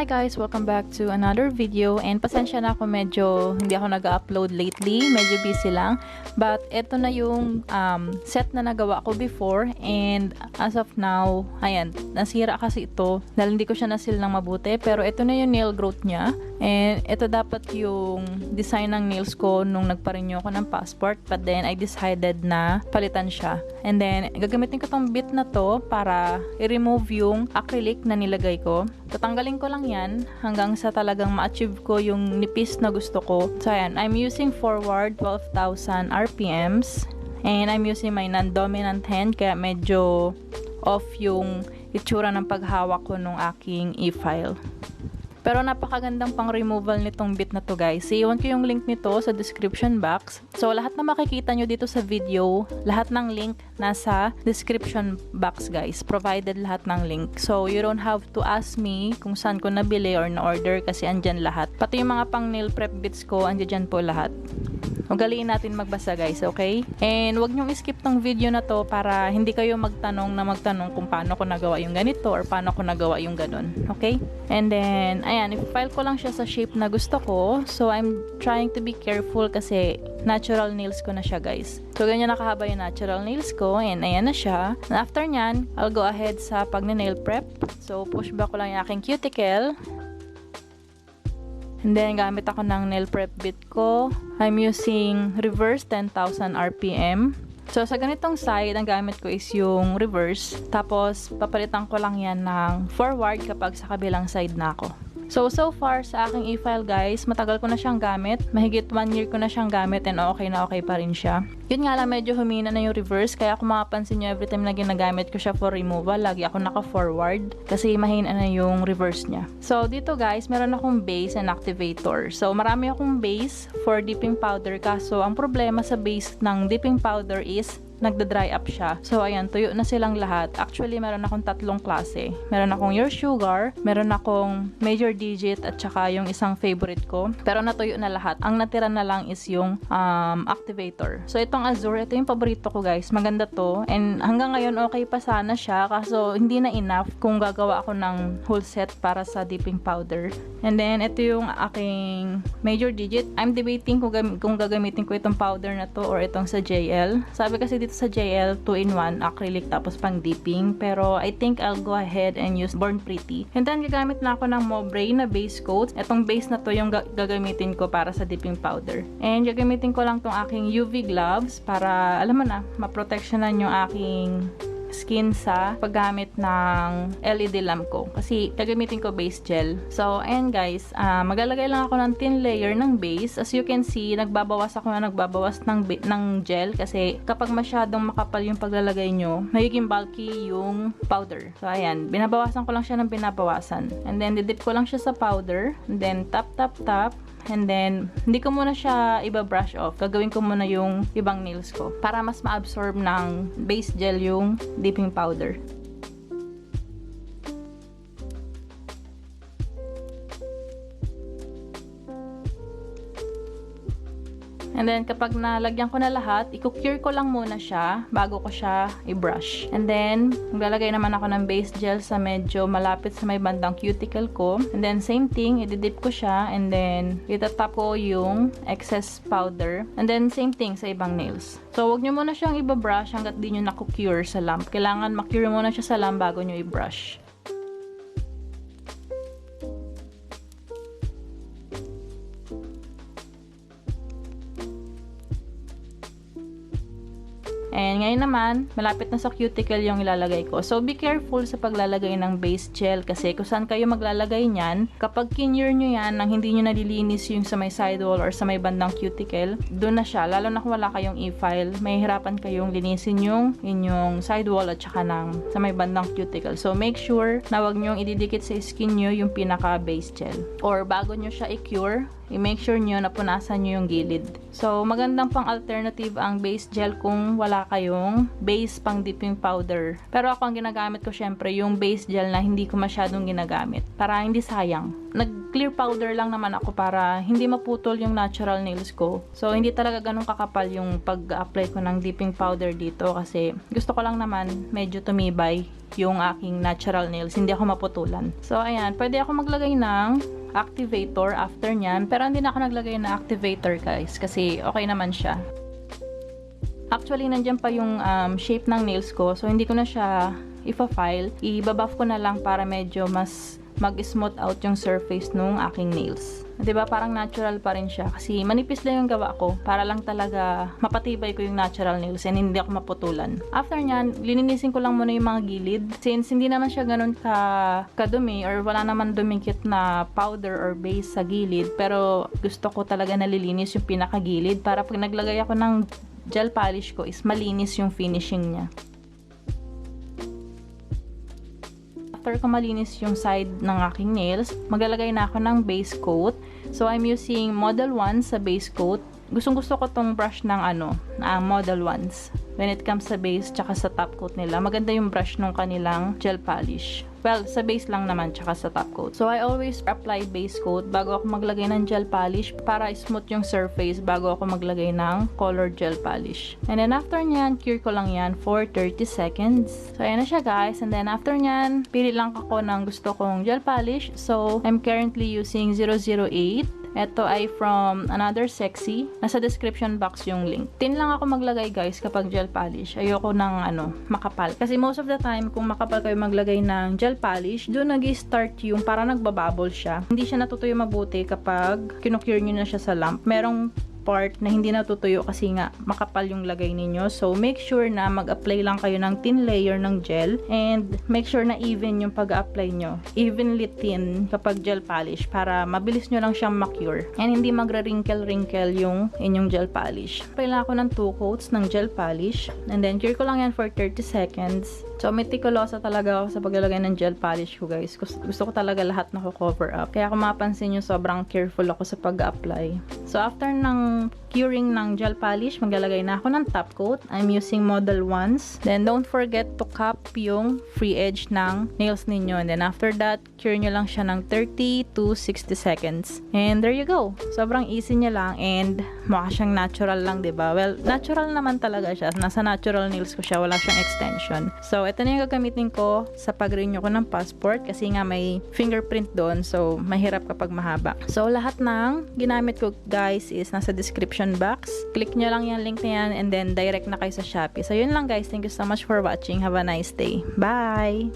guys! Welcome back to another video, and pasensya na ako, medyo hindi ako nag-upload lately, medyo busy lang, but eto na yung set na nagawa ko before, and as of now, ayan, nasira kasi ito dahil hindi ko siya nasil ng mabuti, pero ito na yung nail growth niya, and ito dapat yung design ng nails ko nung nagpa-renew ako ng passport, but then I decided na palitan siya, and then gagamitin ko tong bit na to para i-remove yung acrylic na nilagay ko. Tatanggalin ko lang yan hanggang sa talagang ma-achieve ko yung nipis na gusto ko. So ayan, I'm using forward 12,000 RPMs and I'm using my non-dominant hand kaya medyo off yung itsura ng paghawak ko nung aking e-file. Pero napakagandang pang removal nitong bit na to guys. Iwan ko yung link nito sa description box. So lahat na makikita nyo dito sa video, lahat ng link nasa description box guys. Provided lahat ng link. So you don't have to ask me kung saan ko nabili or na-order kasi andyan lahat. Pati yung mga pang nail prep bits ko, andyan po lahat. Ugaliin natin magbasa guys, okay? And wag nyong skip tong video na to para hindi kayo magtanong kung paano ko nagawa yung ganito or paano ko nagawa yung ganun, okay? And then, ayan, i-file ko lang siya sa shape na gusto ko. So, I'm trying to be careful kasi natural nails ko na siya guys. So, ganyan nakahaba yung natural nails ko and ayan na siya. And after nyan, I'll go ahead sa pag-nail prep. So, push back ko lang yung aking cuticle. And then, gamit ako ng nail prep bit ko. I'm using reverse 10,000 RPM. So, sa ganitong side, ang gamit ko is yung reverse. Tapos, papalitan ko lang yan ng forward kapag sa kabilang side na ako. So far sa aking e-file guys, matagal ko na siyang gamit. Mahigit 1 year ko na siyang gamit and okay na okay pa rin siya. Yun nga lang, medyo humina na yung reverse. Kaya kung makapansin nyo, every time na ginagamit ko siya for removal, lagi ako naka-forward. Kasi mahina na yung reverse niya. So dito guys, meron akong base and activator. So marami akong base for dipping powder. Kaso ang problema sa base ng dipping powder is nagda-dry up siya. So, ayan, tuyo na silang lahat. Actually, meron akong tatlong klase. Meron akong Your Sugar, meron akong Major Digit, at saka yung isang favorite ko. Pero natuyo na lahat. Ang natira na lang is yung activator. So, itong Azure, ito yung paborito ko guys. Maganda to. And hanggang ngayon, okay pa sana siya. Kaso, hindi na enough kung gagawa ako ng whole set para sa dipping powder. And then, ito yung aking Major Digit. I'm debating kung gagamitin ko itong powder na to or itong sa JL. Sabi kasi sa JL, 2-in-1 acrylic tapos pang dipping, pero I think I'll go ahead and use Born Pretty. And then gagamit na ako ng MOBRAY na base coat. Etong base na to yung gagamitin ko para sa dipping powder. And gagamitin ko lang tong aking UV gloves para, alam mo na, maproteksyonan yung aking skin sa paggamit ng LED lamp ko. Kasi gagamitin ko base gel. So, ayan guys, maglalagay lang ako ng thin layer ng base. As you can see, nagbabawas ng gel kasi kapag masyadong makapal yung paglalagay nyo, nagiging bulky yung powder. So, ayan, binabawasan ko lang siya ng binabawasan. And then, didip ko lang siya sa powder. And then, tap. And then, hindi ko muna siya iba-brush off. Gagawin ko muna yung ibang nails ko para mas ma-absorb ng base gel yung dipping powder. And then, kapag nalagyan ko na lahat, i-cure ko lang muna siya bago ko siya i-brush. And then, maglalagay naman ako ng base gel sa medyo malapit sa may bandang cuticle ko. And then, same thing, i-dip ko siya. And then, itatap ko yung excess powder. And then, same thing sa ibang nails. So, huwag nyo muna siyang i-brush hanggat di nyo na-cure sa lamp. Kailangan ma-cure muna siya sa lamp bago nyo i-brush. And ngayon naman, malapit na sa cuticle yung ilalagay ko. So, be careful sa paglalagay ng base gel kasi kung saan kayo maglalagay niyan, kapag kinure nyo yan nang hindi nyo nalilinis yung sa may sidewall or sa may bandang cuticle, doon na siya. Lalo na kung wala kayong e-file, may hirapan kayong linisin yung inyong sidewall at saka sa may bandang cuticle. So, make sure na wag nyong ididikit sa skin nyo yung pinaka-base gel. Or bago nyo siya i-cure, i-make sure nyo na punasan nyo yung gilid. So, magandang pang alternative ang base gel kung wala kayong base pang dipping powder. Pero ako ang ginagamit ko syempre yung base gel na hindi ko masyadong ginagamit para hindi sayang. Nag-clear powder lang naman ako para hindi maputol yung natural nails ko. So, hindi talaga ganun kakapal yung pag-apply ko ng dipping powder dito kasi gusto ko lang naman medyo tumibay yung aking natural nails. Hindi ako maputulan. So, ayan. Pwede ako maglagay ng activator after nyan. Pero hindi na ako naglagay ng activator, guys. Kasi okay naman siya. Actually, nandyan pa yung shape ng nails ko. So, hindi ko na siya ipa-file. I-buff ko na lang para medyo mas mag-smooth out yung surface nung aking nails. Diba? Parang natural pa rin siya. Kasi manipis lang yung gawa ko. Para lang talaga mapatibay ko yung natural nails and hindi ako maputulan. After nyan, lininisin ko lang muna yung mga gilid. Since hindi naman siya ganun kadumi or wala naman dumikit na powder or base sa gilid. Pero gusto ko talaga nalilinis yung pinakagilid para pag naglagay ako ng gel polish ko is malinis yung finishing niya. After ko malinis yung side ng aking nails, maglalagay na ako ng base coat. So, I'm using Model 1 sa base coat. Gustong-gusto ko tong brush ng Model 1s. When it comes sa base tsaka sa top coat nila, maganda yung brush nung kanilang gel polish. Well, sa base lang naman tsaka sa top coat. So, I always apply base coat bago ako maglagay ng gel polish para smooth yung surface bago ako maglagay ng colored gel polish. And then, after nyan, cure ko lang yan for 30 seconds. So, ayan na siya, guys. And then, after nyan, pili lang ako ng gusto kong gel polish. So, I'm currently using 008. Ito ay from Another Sexy. Nasa description box yung link. Tin lang ako maglagay, guys, kapag gel polish. Ayoko ng makapal. Kasi most of the time, kung makapal kayo maglagay ng gel polish, doon nag-start yung para nagbabubble siya. Hindi siya natutuyo mabuti kapag kinukure nyo na siya sa lamp. Merong part na hindi natutuyo kasi nga makapal yung lagay ninyo. So, make sure na mag-apply lang kayo ng thin layer ng gel and make sure na even yung pag-apply nyo. Evenly thin kapag gel polish para mabilis nyo lang siyang ma-cure. And hindi magra-wrinkle-wrinkle yung inyong gel polish. Apply lang ako ng 2 coats ng gel polish and then cure ko lang yan for 30 seconds. So, meticulosa talaga ako sa paglalagay ng gel polish ko, guys. Gusto ko talaga lahat na cover up. Kaya kung mapansin nyo, sobrang careful ako sa pag-apply. So, after ng curing ng gel polish, maglalagay na ako ng top coat. I'm using Model 1s. Then, don't forget to cap yung free edge ng nails ninyo. And then, after that, cure nyo lang siya ng 30 to 60 seconds. And there you go. Sobrang easy niya lang and mukha siyang natural lang, diba? Well, natural naman talaga siya. Nasa natural nails ko siya. Wala siyang extension. So, ito na yung gagamitin ko sa pag-renew ko ng passport kasi nga may fingerprint doon. So, mahirap kapag mahaba. So, lahat ng ginamit ko, guys, is nasa description box. Click nyo lang yung link na yan and then direct na kayo sa Shopee. So, yun lang, guys. Thank you so much for watching. Have a nice day. Bye!